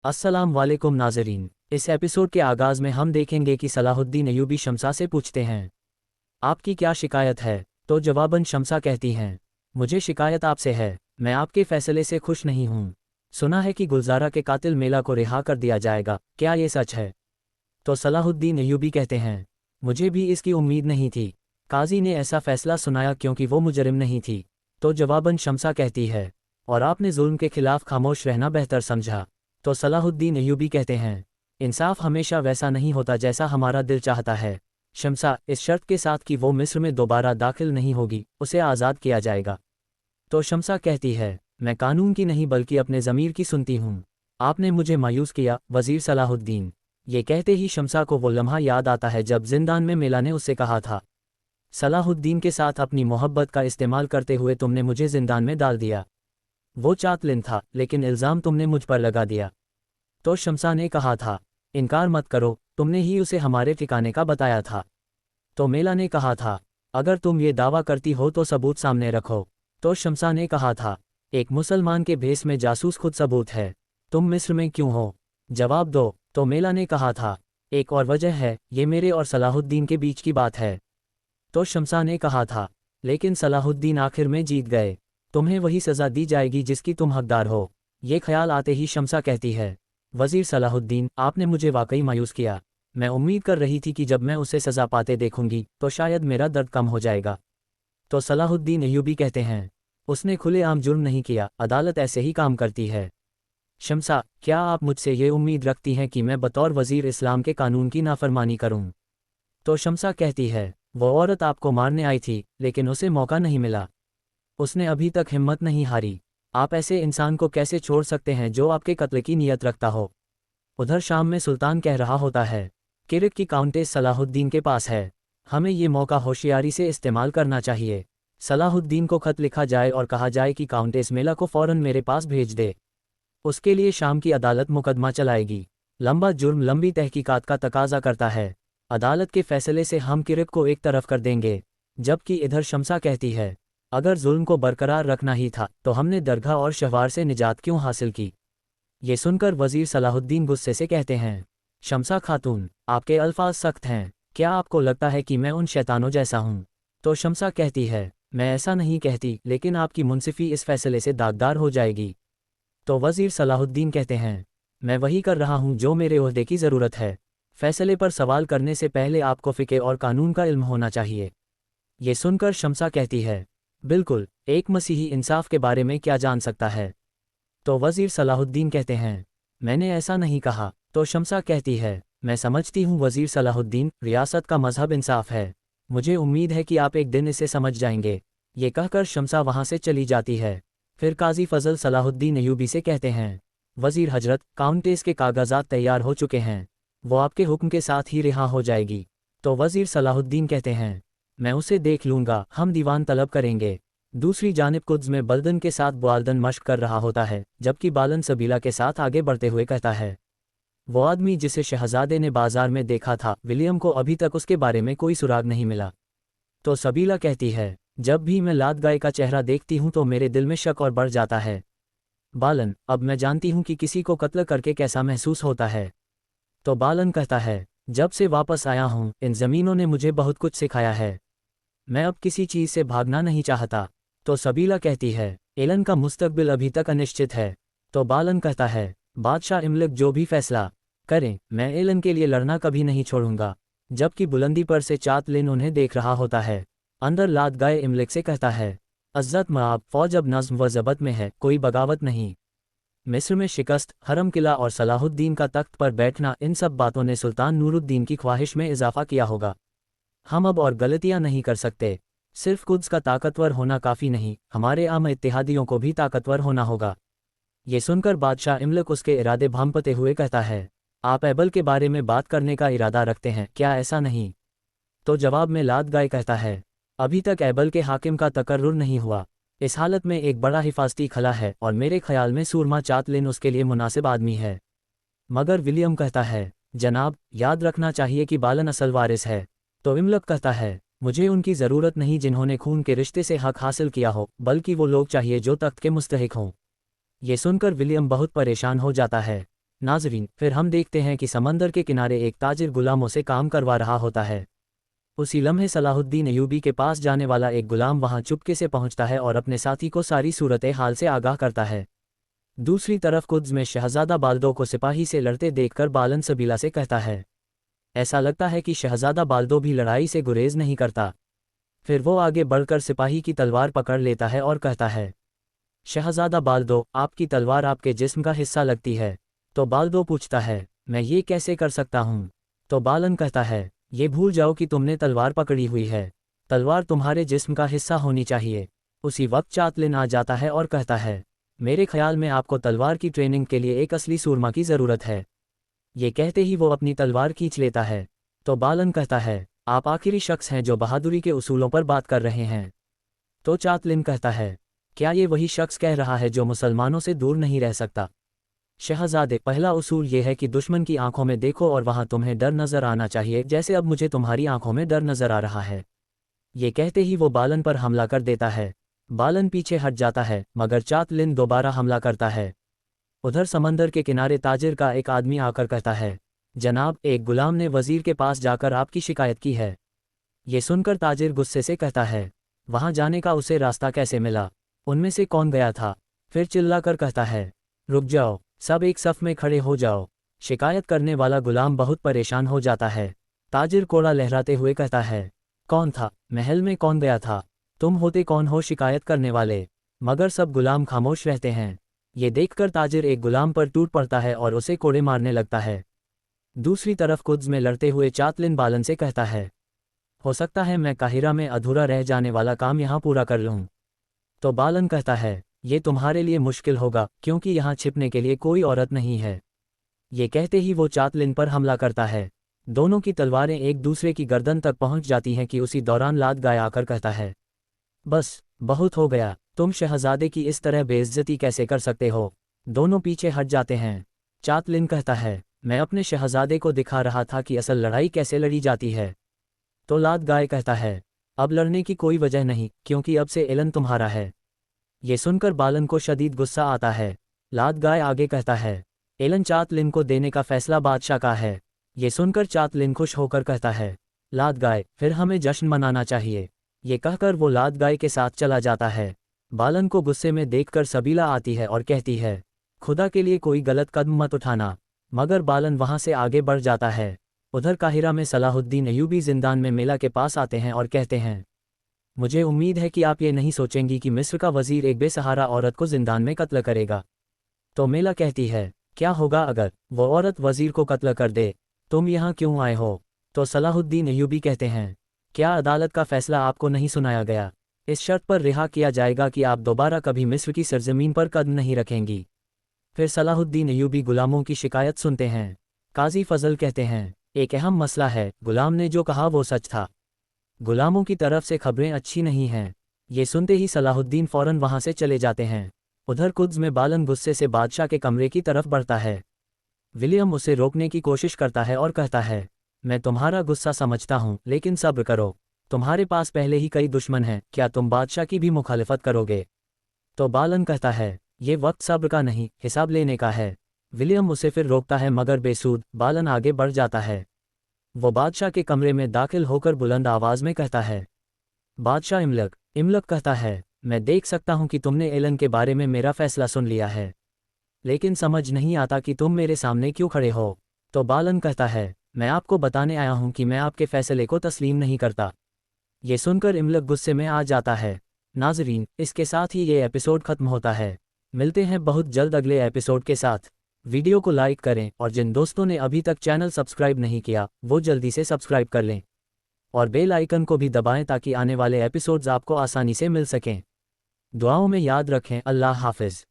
अस्सलाम वालेकुम नाज़रीन। इस एपिसोड के आगाज़ में हम देखेंगे कि सलाहुद्दीन अय्यूबी शम्सा से पूछते हैं, आपकी क्या शिकायत है? तो जवाबन शम्सा कहती हैं, मुझे शिकायत आपसे है, मैं आपके फ़ैसले से खुश नहीं हूँ। सुना है कि गुलज़ारा के कातिल मेला को रिहा कर दिया जाएगा, क्या ये सच है? तो सलाहुद्दीन अय्यूबी कहते हैं, मुझे भी इसकी उम्मीद नहीं थी। काजी ने ऐसा फ़ैसला सुनाया क्योंकि वो मुजरिम नहीं थी। तो जवाबन शम्सा कहती है, और आपने जुल्म के खिलाफ खामोश रहना बेहतर समझा। तो सलाहुद्दीन अय्यूबी कहते हैं, इंसाफ हमेशा वैसा नहीं होता जैसा हमारा दिल चाहता है। शम्सा, इस शर्त के साथ कि वो मिस्र में दोबारा दाखिल नहीं होगी, उसे आज़ाद किया जाएगा। तो शम्सा कहती है, मैं कानून की नहीं बल्कि अपने ज़मीर की सुनती हूँ। आपने मुझे मायूस किया वज़ीर सलाहुद्दीन। ये कहते ही शम्सा को वो लम्हा याद आता है जब जिंदान में मेला ने उससे कहा था, सलाहुद्दीन के साथ अपनी मोहब्बत का इस्तेमाल करते हुए तुमने मुझे जिंदान में डाल दिया। वो चातलिन था, लेकिन इल्ज़ाम तुमने मुझ पर लगा दिया। तो शम्सा ने कहा था, इनकार मत करो, तुमने ही उसे हमारे ठिकाने का बताया था। तो मेला ने कहा था, अगर तुम ये दावा करती हो तो सबूत सामने रखो। तो शम्सा ने कहा था, एक मुसलमान के भेस में जासूस खुद सबूत है। तुम मिस्र में क्यों हो? जवाब दो। तो मेला ने कहा था, एक और वजह है, ये मेरे और सलाहुद्दीन के बीच की बात है। तो शम्सा ने कहा था, लेकिन सलाहुद्दीन आखिर में जीत गए। तुम्हें वही सज़ा दी जाएगी जिसकी तुम हकदार हो। ये ख्याल आते ही शम्सा कहती है, वज़ीर सलाहुद्दीन, आपने मुझे वाकई मायूस किया। मैं उम्मीद कर रही थी कि जब मैं उसे सज़ा पाते देखूंगी तो शायद मेरा दर्द कम हो जाएगा। तो सलाहुद्दीन अय्यूबी कहते हैं, उसने खुलेआम जुर्म नहीं किया, अदालत ऐसे ही काम करती है। शम्सा, क्या आप मुझसे ये उम्मीद रखती हैं कि मैं बतौर वज़ीर इस्लाम के कानून की नाफरमानी करूं? तो शम्सा कहती है, वो औरत आपको मारने आई थी, लेकिन उसे मौका नहीं मिला। उसने अभी तक हिम्मत नहीं हारी। आप ऐसे इंसान को कैसे छोड़ सकते हैं जो आपके कत्ल की नीयत रखता हो? उधर शाम में सुल्तान कह रहा होता है, किरक की काउंटेस सलाहुद्दीन के पास है, हमें ये मौका होशियारी से इस्तेमाल करना चाहिए। सलाहुद्दीन को खत लिखा जाए और कहा जाए कि काउंटेस मेला को फ़ौरन मेरे पास भेज दे। उसके लिए शाम की अदालत मुकदमा चलाएगी। लंबा जुर्म लंबी तहकीकात का तकाजा करता है। अदालत के फैसले से हम किरक को एक तरफ कर देंगे। जबकि इधर शम्सा कहती है, अगर जुल्म को बरकरार रखना ही था तो हमने दरगाह और शहवार से निजात क्यों हासिल की? ये सुनकर वज़ीर सलाहुद्दीन गुस्से से कहते हैं, शम्सा खातून, आपके अल्फाज सख्त हैं, क्या आपको लगता है कि मैं उन शैतानों जैसा हूँ? तो शम्सा कहती है, मैं ऐसा नहीं कहती, लेकिन आपकी मुंसिफी इस फैसले से दागदार हो जाएगी। तो वज़ीर सलाहुद्दीन कहते हैं, मैं वही कर रहा हूँ जो मेरे ओहदे की ज़रूरत है। फैसले पर सवाल करने से पहले आपको फ़िक़्ह और कानून का इल्म होना चाहिए। ये सुनकर शम्सा कहती है, बिल्कुल, एक मसीही इंसाफ के बारे में क्या जान सकता है? तो वज़ीर सलाहुद्दीन कहते हैं, मैंने ऐसा नहीं कहा। तो शम्सा कहती है, मैं समझती हूँ वज़ीर सलाहुद्दीन, रियासत का मज़हब इंसाफ है। मुझे उम्मीद है कि आप एक दिन इसे समझ जाएंगे। ये कहकर शम्सा वहाँ से चली जाती है। फिर काजी फ़ज़ल सलाहुद्दीन अय्यूबी से कहते हैं, वज़ीर हजरत, काउंटेस के कागज़ात तैयार हो चुके हैं, वो आपके हुक्म के साथ ही रिहा हो जाएगी। तो वज़ीर सलाहुद्दीन कहते हैं, मैं उसे देख लूँगा, हम दीवान तलब करेंगे। दूसरी जानिब कुद्स में बल्दन के साथ बुआल्दन मश्क कर रहा होता है, जबकि बालन सबीला के साथ आगे बढ़ते हुए कहता है, वो आदमी जिसे शहजादे ने बाजार में देखा था, विलियम को अभी तक उसके बारे में कोई सुराग नहीं मिला। तो सबीला कहती है, जब भी मैं लादगाय का चेहरा देखती हूँ तो मेरे दिल में शक और बढ़ जाता है। बालन, अब मैं जानती हूँ कि किसी को कत्ल करके कैसा महसूस होता है। तो बालन कहता है, जब से वापस आया हूँ इन ज़मीनों ने मुझे बहुत कुछ सिखाया है। मैं अब किसी चीज़ से भागना नहीं चाहता। तो सबीला कहती है, एलन का मुस्तकबिल अभी तक अनिश्चित है। तो बालन कहता है, बादशाह इमलक जो भी फैसला करें, मैं एलन के लिए लड़ना कभी नहीं छोड़ूंगा। जबकि बुलंदी पर से चातलिन उन्हें देख रहा होता है। अंदर लादगाए इमलक से कहता है, अज़्ज़त मआब, फ़ौज अब नज़्म व ज़बत में है, कोई बगावत नहीं। मिस्र में शिकस्त, हरम किला और सलाहुद्दीन का तख्त पर बैठना, इन सब बातों ने सुल्तान नूरुद्दीन की ख्वाहिश में इजाफा किया होगा। हम अब और गलतियां नहीं कर सकते। सिर्फ कुद्स का ताकतवर होना काफ़ी नहीं, हमारे आम इत्तेहादियों को भी ताकतवर होना होगा। ये सुनकर बादशाह इमलक उसके इरादे भांपते हुए कहता है, आप एबल के बारे में बात करने का इरादा रखते हैं, क्या ऐसा नहीं? तो जवाब में लादगाय कहता है, अभी तक एबल के हाकिम का तकर्रुर नहीं हुआ। इस हालत में एक बड़ा हिफाजती खला है और मेरे ख्याल में सूरमा चातलिन उसके लिए मुनासिब आदमी है। मगर विलियम कहता है, जनाब, याद रखना चाहिए कि बालन असल वारिस है। तो इमलक कहता है, मुझे उनकी ज़रूरत नहीं जिन्होंने खून के रिश्ते से हक हासिल किया हो, बल्कि वो लोग चाहिए जो तख्त के मुस्तहिक हों। ये सुनकर विलियम बहुत परेशान हो जाता है। नाज़रीन, फिर हम देखते हैं कि समंदर के किनारे एक ताजिर गुलामों से काम करवा रहा होता है। उसी लम्हे सलाहुद्दीन अय्यूबी के पास जाने वाला एक गुलाम वहां चुपके से पहुंचता है और अपने साथी को सारी सूरत हाल से आगाह करता है। दूसरी तरफ कुद्स में शहजादा बाल्दो को सिपाही से लड़ते देखकर बालन सबीला से कहता है। ऐसा लगता है कि शहजादा बाल्दो भी लड़ाई से गुरेज नहीं करता। फिर वो आगे बढ़कर सिपाही की तलवार पकड़ लेता है और कहता है, शहजादा बाल्दो, आपकी तलवार आपके जिस्म का हिस्सा लगती है। तो बाल्दो पूछता है, मैं ये कैसे कर सकता हूँ? तो बालन कहता है, ये भूल जाओ कि तुमने तलवार पकड़ी हुई है। तलवार तुम्हारे जिस्म का हिस्सा होनी चाहिए। उसी वक्त चातलिन आ जाता है और कहता है, मेरे ख्याल में आपको तलवार की ट्रेनिंग के लिए एक असली सूरमा की ज़रूरत है। ये कहते ही वो अपनी तलवार खींच लेता है। तो बालन कहता है, आप आखिरी शख्स हैं जो बहादुरी के उसूलों पर बात कर रहे हैं। तो चातलिन कहता है, क्या ये वही शख्स कह रहा है जो मुसलमानों से दूर नहीं रह सकता? शहजादे, पहला उसूल ये है कि दुश्मन की आंखों में देखो और वहां तुम्हें डर नजर आना चाहिए, जैसे अब मुझे तुम्हारी आंखों में डर नजर आ रहा है। ये कहते ही वो बालन पर हमला कर देता है। बालन पीछे हट जाता है, मगर चातलिन दोबारा हमला करता है। उधर समंदर के किनारे ताजिर का एक आदमी आकर कहता है, जनाब, एक गुलाम ने वजीर के पास जाकर आपकी शिकायत की है। ये सुनकर ताजिर गुस्से से कहता है, वहां जाने का उसे रास्ता कैसे मिला? उनमें से कौन गया था? फिर चिल्लाकर कहता है, रुक जाओ, सब एक सफ में खड़े हो जाओ। शिकायत करने वाला गुलाम बहुत परेशान हो जाता है। ताजिर कोड़ा लहराते हुए कहता है, कौन था? महल में कौन गया था? तुम होते कौन हो शिकायत करने वाले? मगर सब गुलाम खामोश रहते हैं। ये देखकर ताजिर एक गुलाम पर टूट पड़ता है और उसे कोड़े मारने लगता है। दूसरी तरफ कुद्स में लड़ते हुए चातलिन बालन से कहता है, हो सकता है मैं काहिरा में अधूरा रह जाने वाला काम यहाँ पूरा कर लूँ। तो बालन कहता है, ये तुम्हारे लिए मुश्किल होगा, क्योंकि यहाँ छिपने के लिए कोई औरत नहीं है। ये कहते ही वो चातलिन पर हमला करता है। दोनों की तलवारें एक दूसरे की गर्दन तक पहुंच जाती हैं कि उसी दौरान लात गाय आकर कहता है, बस बहुत हो गया, तुम शहजादे की इस तरह बेइज्जती कैसे कर सकते हो? दोनों पीछे हट जाते हैं। चातलिन कहता है, मैं अपने शहजादे को दिखा रहा था कि असल लड़ाई कैसे लड़ी जाती है। तो लात गाय कहता है, अब लड़ने की कोई वजह नहीं, क्योंकि अब से एलन तुम्हारा है। ये सुनकर बालन को शदीद गुस्सा आता है। लात गाय आगे कहता है, एलन चातलिन को देने का फैसला बादशाह का है। ये सुनकर चातलिन खुश होकर कहता है, लात गाय, फिर हमें जश्न मनाना चाहिए। ये कहकर वो लात गाय के साथ चला जाता है। बालन को गुस्से में देखकर सबीला आती है और कहती है, खुदा के लिए कोई गलत कदम मत उठाना। मगर बालन वहां से आगे बढ़ जाता है। उधर काहिरा में सलाहुद्दीन अय्यूबी जिंदान में मेला के पास आते हैं और कहते हैं, मुझे उम्मीद है कि आप ये नहीं सोचेंगी कि मिस्र का वजीर एक बेसहारा औरत को जिंदान में कत्ल करेगा। तो मेला कहती है, क्या होगा अगर वो औरत वजीर को कत्ल कर दे? तुम यहाँ क्यों आए हो? तो सलाहुद्दीन अय्यूबी कहते हैं, क्या अदालत का फैसला आपको नहीं सुनाया गया? इस शर्त पर रिहा किया जाएगा कि आप दोबारा कभी मिस्र की सरजमीन पर कदम नहीं रखेंगी। फिर सलाहुद्दीन अय्यूबी गुलामों की शिकायत सुनते हैं। काजी फजल कहते हैं, एक अहम मसला है, गुलाम ने जो कहा वो सच था। गुलामों की तरफ से खबरें अच्छी नहीं हैं। ये सुनते ही सलाहुद्दीन फौरन वहां से चले जाते हैं। उधर कुद्स में बालन गुस्से से बादशाह के कमरे की तरफ बढ़ता है। विलियम उसे रोकने की कोशिश करता है और कहता है, मैं तुम्हारा गुस्सा समझता हूँ, लेकिन सब्र करो। तुम्हारे पास पहले ही कई दुश्मन हैं, क्या तुम बादशाह की भी मुखालिफत करोगे? तो बालन कहता है, ये वक्त सब्र का नहीं, हिसाब लेने का है। विलियम उसे फिर रोकता है, मगर बेसूद। बालन आगे बढ़ जाता है। वो बादशाह के कमरे में दाखिल होकर बुलंद आवाज में कहता है, बादशाह इमलक। इमलक कहता है, मैं देख सकता हूं कि तुमने एलन के बारे में मेरा फैसला सुन लिया है, लेकिन समझ नहीं आता कि तुम मेरे सामने क्यों खड़े हो। तो बालन कहता है, मैं आपको बताने आया हूं कि मैं आपके फैसले को तस्लीम नहीं करता। ये सुनकर इमलक गुस्से में आ जाता है। नाजरीन, इसके साथ ही ये एपिसोड खत्म होता है। मिलते हैं बहुत जल्द अगले एपिसोड के साथ। वीडियो को लाइक करें और जिन दोस्तों ने अभी तक चैनल सब्सक्राइब नहीं किया वो जल्दी से सब्सक्राइब कर लें और बेल आइकन को भी दबाएं ताकि आने वाले एपिसोड्स आपको आसानी से मिल सकें। दुआओं में याद रखें। अल्लाह हाफिज़।